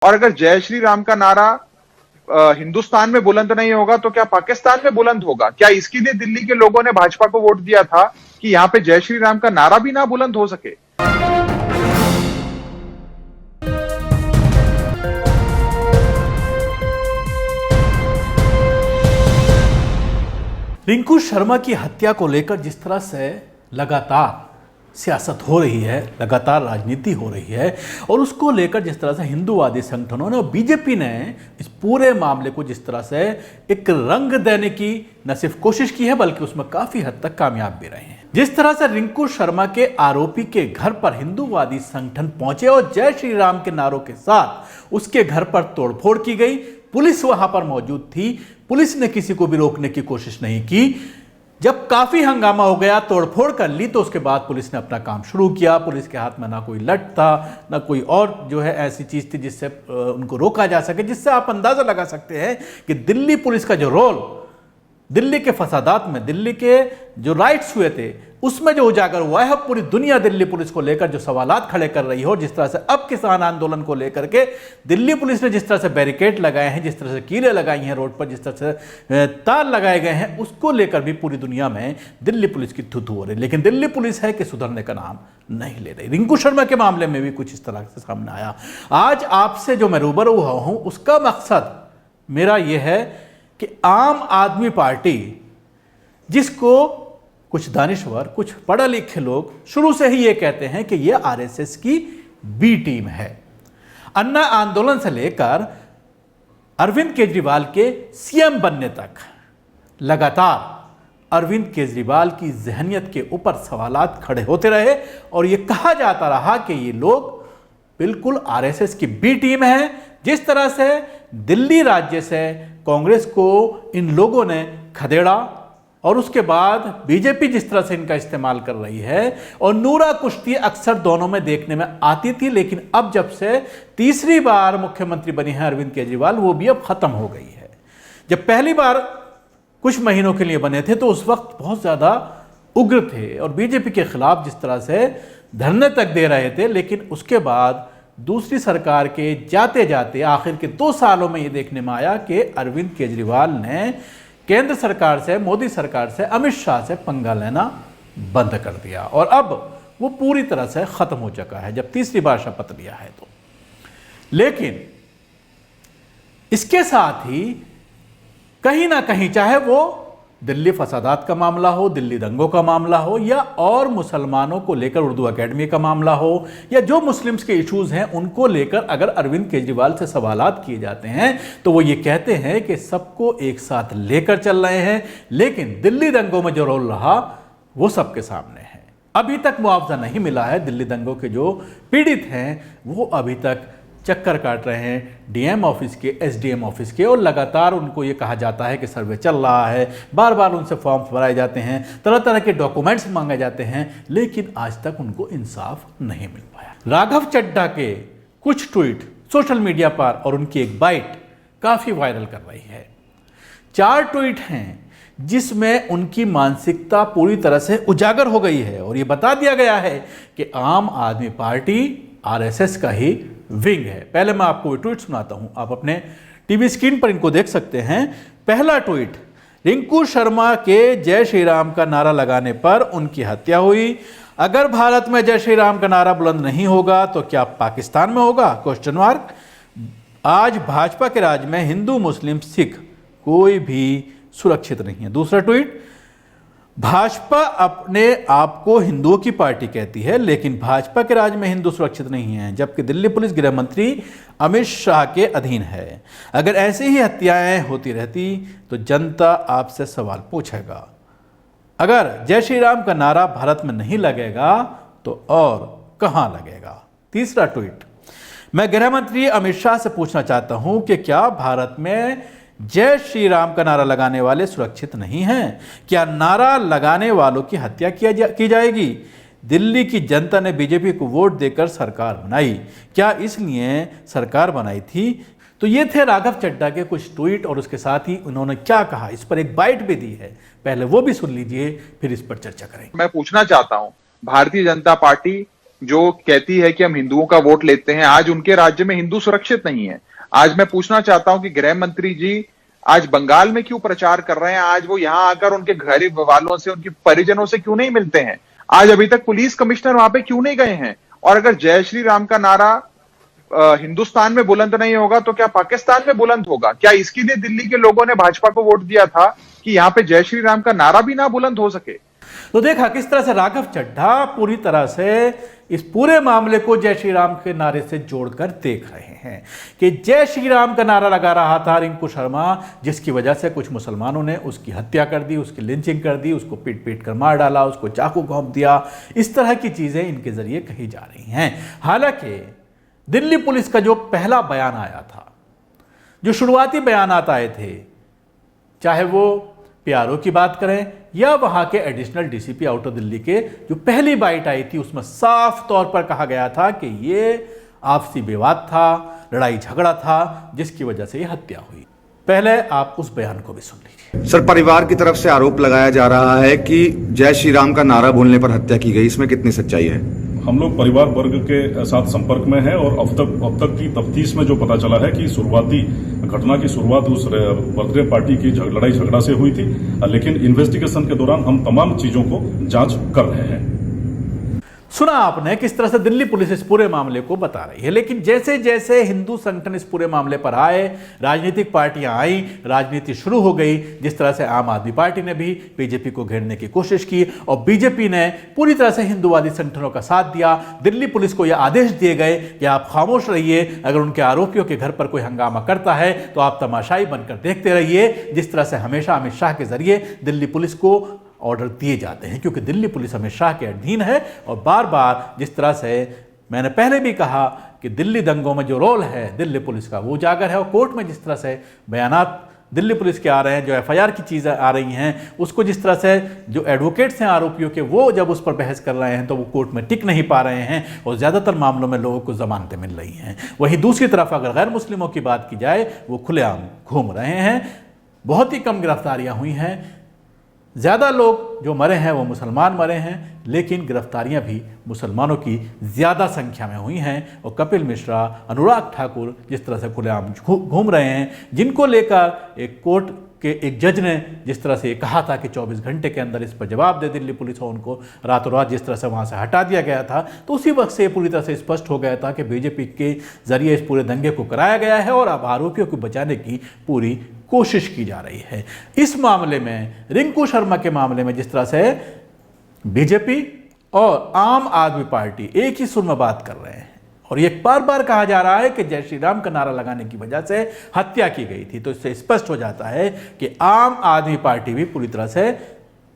और अगर जय श्री राम का नारा हिंदुस्तान में बुलंद नहीं होगा तो क्या पाकिस्तान में बुलंद होगा? क्या इसके लिए दिल्ली के लोगों ने भाजपा को वोट दिया था कि यहां पे जय श्री राम का नारा भी ना बुलंद हो सके? रिंकू शर्मा की हत्या को लेकर जिस तरह से लगातार सियासत हो रही है, लगातार राजनीति हो रही है, और उसको लेकर जिस तरह से हिंदूवादी संगठनों ने और बीजेपी ने इस पूरे मामले को जिस तरह से एक रंग देने की न सिर्फ कोशिश की है बल्कि उसमें काफी हद तक कामयाब भी रहे हैं। जिस तरह से रिंकू शर्मा के आरोपी के घर पर हिंदूवादी संगठन पहुंचे और जय श्री राम के नारों के साथ उसके घर पर तोड़फोड़ की गई, पुलिस वहां पर मौजूद थी, पुलिस ने किसी को भी रोकने की कोशिश नहीं की। जब काफी हंगामा हो गया, तोड़फोड़ कर ली, तो उसके बाद पुलिस ने अपना काम शुरू किया। पुलिस के हाथ में ना कोई लठ था, ना कोई और जो है ऐसी चीज थी जिससे उनको रोका जा सके, जिससे आप अंदाजा लगा सकते हैं कि दिल्ली पुलिस का जो रोल दिल्ली के फसादात में, दिल्ली के जो राइट्स हुए थे उसमें जो उजागर हुआ है, पूरी दुनिया दिल्ली पुलिस को लेकर जो सवालात खड़े कर रही हो। जिस तरह से अब किसान आंदोलन को लेकर के दिल्ली पुलिस ने जिस तरह से बैरिकेड लगाए हैं, जिस तरह से कीलें लगाई हैं रोड पर, जिस तरह से तार लगाए गए हैं, उसको लेकर भी पूरी दुनिया में दिल्ली पुलिस की थू थू हो रही। लेकिन दिल्ली पुलिस है कि सुधरने का नाम नहीं ले रही। रिंकू शर्मा के मामले में भी कुछ इस तरह से सामने आया। आज आपसे जो मैं रूबरू हुआ हूं, उसका मकसद मेरा यह है कि आम आदमी पार्टी, जिसको कुछ दानिश्वर, कुछ पढ़े लिखे लोग शुरू से ही ये कहते हैं कि ये आरएसएस की बी टीम है, अन्ना आंदोलन से लेकर अरविंद केजरीवाल के सीएम बनने तक लगातार अरविंद केजरीवाल की जहनियत के ऊपर सवालात खड़े होते रहे और ये कहा जाता रहा कि ये लोग बिल्कुल आरएसएस की बी टीम है। जिस तरह से दिल्ली राज्य से कांग्रेस को इन लोगों ने खदेड़ा और उसके बाद बीजेपी जिस तरह से इनका इस्तेमाल कर रही है, और नूरा कुश्ती अक्सर दोनों में देखने में आती थी, लेकिन अब जब से तीसरी बार मुख्यमंत्री बनी है अरविंद केजरीवाल, वो भी अब खत्म हो गई है। जब पहली बार कुछ महीनों के लिए बने थे तो उस वक्त बहुत ज्यादा उग्र थे और बीजेपी के खिलाफ जिस तरह से धरने तक दे रहे थे, लेकिन उसके बाद दूसरी सरकार के जाते जाते आखिर के 2 सालों में ये देखने में आया कि अरविंद केजरीवाल ने केंद्र सरकार से, मोदी सरकार से, अमित शाह से पंगा लेना बंद कर दिया और अब वो पूरी तरह से खत्म हो चुका है जब तीसरी बार शपथ लिया है तो। लेकिन इसके साथ ही कहीं ना कहीं, चाहे वो दिल्ली फसादात का मामला हो, दिल्ली दंगों का मामला हो, या और मुसलमानों को लेकर उर्दू अकेडमी का मामला हो, या जो मुस्लिम्स के इश्यूज हैं उनको लेकर अगर अरविंद केजरीवाल से सवालात किए जाते हैं तो वो ये कहते हैं कि सबको एक साथ लेकर चल रहे हैं, लेकिन दिल्ली दंगों में जो रोल रहा वो सबके सामने है। अभी तक मुआवजा नहीं मिला है। दिल्ली दंगों के जो पीड़ित हैं वो अभी तक चक्कर काट रहे हैं डीएम ऑफिस के, एसडीएम ऑफिस के, और लगातार उनको ये कहा जाता है कि सर्वे चल रहा है, बार बार उनसे फॉर्म्स भराए जाते हैं, तरह तरह के डॉक्यूमेंट्स मांगे जाते हैं, लेकिन आज तक उनको इंसाफ नहीं मिल पाया। राघव चड्ढा के कुछ ट्वीट सोशल मीडिया पर और उनकी एक बाइट काफी वायरल कर रही है। 4 ट्वीट हैं जिसमें उनकी मानसिकता पूरी तरह से उजागर हो गई है और ये बता दिया गया है कि आम आदमी पार्टी आरएसएस का ही विंग है। पहले मैं आपको ट्वीट सुनाता हूं, आप अपने टीवी स्क्रीन पर इनको देख सकते हैं। पहला ट्वीट, रिंकू शर्मा के जय श्री राम का नारा लगाने पर उनकी हत्या हुई। अगर भारत में जय श्री राम का नारा बुलंद नहीं होगा तो क्या पाकिस्तान में होगा? Question mark. आज भाजपा के राज में हिंदू, मुस्लिम, सिख कोई भी सुरक्षित नहीं है। दूसरा ट्वीट, भाजपा अपने आप को हिंदुओं की पार्टी कहती है, लेकिन भाजपा के राज में हिंदू सुरक्षित नहीं है, जबकि दिल्ली पुलिस गृह मंत्री अमित शाह के अधीन है। अगर ऐसी ही हत्याएं होती रहती तो जनता आपसे सवाल पूछेगा। अगर जय श्री राम का नारा भारत में नहीं लगेगा तो और कहां लगेगा? तीसरा ट्वीट, मैं गृह मंत्री अमित शाह से पूछना चाहता हूं कि क्या भारत में जय श्री राम का नारा लगाने वाले सुरक्षित नहीं हैं? क्या नारा लगाने वालों की हत्या की जाएगी? दिल्ली की जनता ने बीजेपी को वोट देकर सरकार बनाई, क्या इसलिए सरकार बनाई थी? तो ये थे राघव चड्ढा के कुछ ट्वीट और उसके साथ ही उन्होंने क्या कहा, इस पर एक बाइट भी दी है। पहले वो भी सुन लीजिए, फिर इस पर चर्चा करेंगे। मैं पूछना चाहता हूं, भारतीय जनता पार्टी जो कहती है कि हम हिंदुओं का वोट लेते हैं, आज उनके राज्य में हिंदू सुरक्षित नहीं है। आज मैं पूछना चाहता हूं कि गृह मंत्री जी आज बंगाल में क्यों प्रचार कर रहे हैं? आज वो यहां आकर उनके घर वालों से, उनके परिजनों से क्यों नहीं मिलते हैं? आज अभी तक पुलिस कमिश्नर वहां पे क्यों नहीं गए हैं? और अगर जय श्री राम का नारा हिंदुस्तान में बुलंद नहीं होगा तो क्या पाकिस्तान में बुलंद होगा? क्या इसके लिए दिल्ली के लोगों ने भाजपा को वोट दिया था कि यहां पे जय श्री राम का नारा भी ना बुलंद हो सके? तो देखा किस तरह से राघव चड्ढा पूरी तरह से इस पूरे मामले को जय श्री राम के नारे से जोड़कर देख रहे हैं कि जय श्री राम का नारा लगा रहा था रिंकू शर्मा, जिसकी वजह से कुछ मुसलमानों ने उसकी हत्या कर दी, उसकी लिंचिंग कर दी, उसको पीट पीट कर मार डाला, उसको चाकू घोंप दिया। इस तरह की चीजें इनके जरिए कही जा रही हैं। हालांकि दिल्ली पुलिस का जो पहला बयान आया था, जो शुरुआती बयानात आए थे, चाहे वो पीआरओ की बात करें या वहां के एडिशनल डीसीपी आउटर दिल्ली के जो पहली बाइट आई थी, उसमें साफ तौर पर कहा गया था कि ये आपसी विवाद था, लड़ाई झगड़ा था, जिसकी वजह से ये हत्या हुई। पहले आप उस बयान को भी सुन लीजिए। सर, परिवार की तरफ से आरोप लगाया जा रहा है कि जय श्री राम का नारा बोलने पर हत्या की गई, इसमें कितनी सच्चाई है? हम लोग परिवार वर्ग के साथ संपर्क में हैं और अब तक की तफ्तीश में जो पता चला है कि शुरुआती घटना की शुरुआत उस बर्थडे पार्टी की लड़ाई झगड़ा से हुई थी, लेकिन इन्वेस्टिगेशन के दौरान हम तमाम चीजों को जांच कर रहे हैं। सुना आपने किस तरह से दिल्ली पुलिस इस पूरे मामले को बता रही है। लेकिन जैसे जैसे हिंदू संगठन इस पूरे मामले पर आए, राजनीतिक पार्टियां आई, राजनीति शुरू हो गई। जिस तरह से आम आदमी पार्टी ने भी बीजेपी को घेरने की कोशिश की और बीजेपी ने पूरी तरह से हिंदूवादी संगठनों का साथ दिया। दिल्ली पुलिस को यह आदेश दिए गए कि आप खामोश रहिए, अगर उनके आरोपियों के घर पर कोई हंगामा करता है तो आप तमाशाई बनकर देखते रहिए। जिस तरह से हमेशा अमित शाह के जरिए दिल्ली पुलिस को ऑर्डर दिए जाते हैं, क्योंकि दिल्ली पुलिस अमित शाह के अधीन है। और बार बार जिस तरह से मैंने पहले भी कहा कि दिल्ली दंगों में जो रोल है दिल्ली पुलिस का वो उजागर है, और कोर्ट में जिस तरह से बयानात दिल्ली पुलिस के आ रहे हैं, जो एफआईआर की चीज़ें आ रही हैं, उसको जिस तरह से जो एडवोकेट्स हैं आरोपियों के, वो जब उस पर बहस कर रहे हैं तो वो कोर्ट में टिक नहीं पा रहे हैं और ज़्यादातर मामलों में लोगों को जमानतें मिल रही हैं। वहीं दूसरी तरफ अगर गैर मुस्लिमों की बात की जाए, वो खुलेआम घूम रहे हैं। बहुत ही कम गिरफ्तारियाँ हुई हैं। ज़्यादा लोग जो मरे हैं वो मुसलमान मरे हैं, लेकिन गिरफ्तारियां भी मुसलमानों की ज़्यादा संख्या में हुई हैं। और कपिल मिश्रा, अनुराग ठाकुर जिस तरह से खुलेआम घूम रहे हैं, जिनको लेकर एक कोर्ट के एक जज ने जिस तरह से ये कहा था कि 24 घंटे के अंदर इस पर जवाब दे दिल्ली पुलिस, और उनको रातों रात जिस तरह से वहाँ से हटा दिया गया था, तो उसी वक्त से पूरी तरह से स्पष्ट हो गया था कि बीजेपी के जरिए इस पूरे दंगे को कराया गया है और अब आरोपियों को बचाने की पूरी कोशिश की जा रही है। इस मामले में, रिंकू शर्मा के मामले में, जिस तरह से बीजेपी और आम आदमी पार्टी एक ही सुर में बात कर रहे हैं और ये बार बार कहा जा रहा है कि जय श्री राम का नारा लगाने की वजह से हत्या की गई थी, तो इससे स्पष्ट हो जाता है कि आम आदमी पार्टी भी पूरी तरह से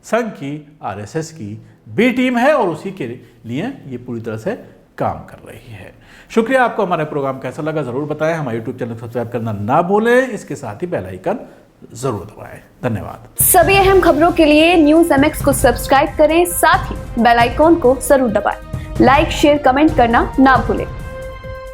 संघ की, आरएसएस की बी टीम है और उसी के लिए ये पूरी तरह से काम कर रही है। शुक्रिया। आपको हमारा प्रोग्राम कैसा लगा जरूर बताएं। हमारे यूट्यूब चैनल को सब्सक्राइब करना ना भूलें, इसके साथ ही बेल आइकन जरूर दबाएं। धन्यवाद। सभी अहम खबरों के लिए न्यूज़ MX को सब्सक्राइब करें, साथ ही बेल आइकॉन को जरूर दबाएं। लाइक, शेयर, कमेंट करना ना भूलें।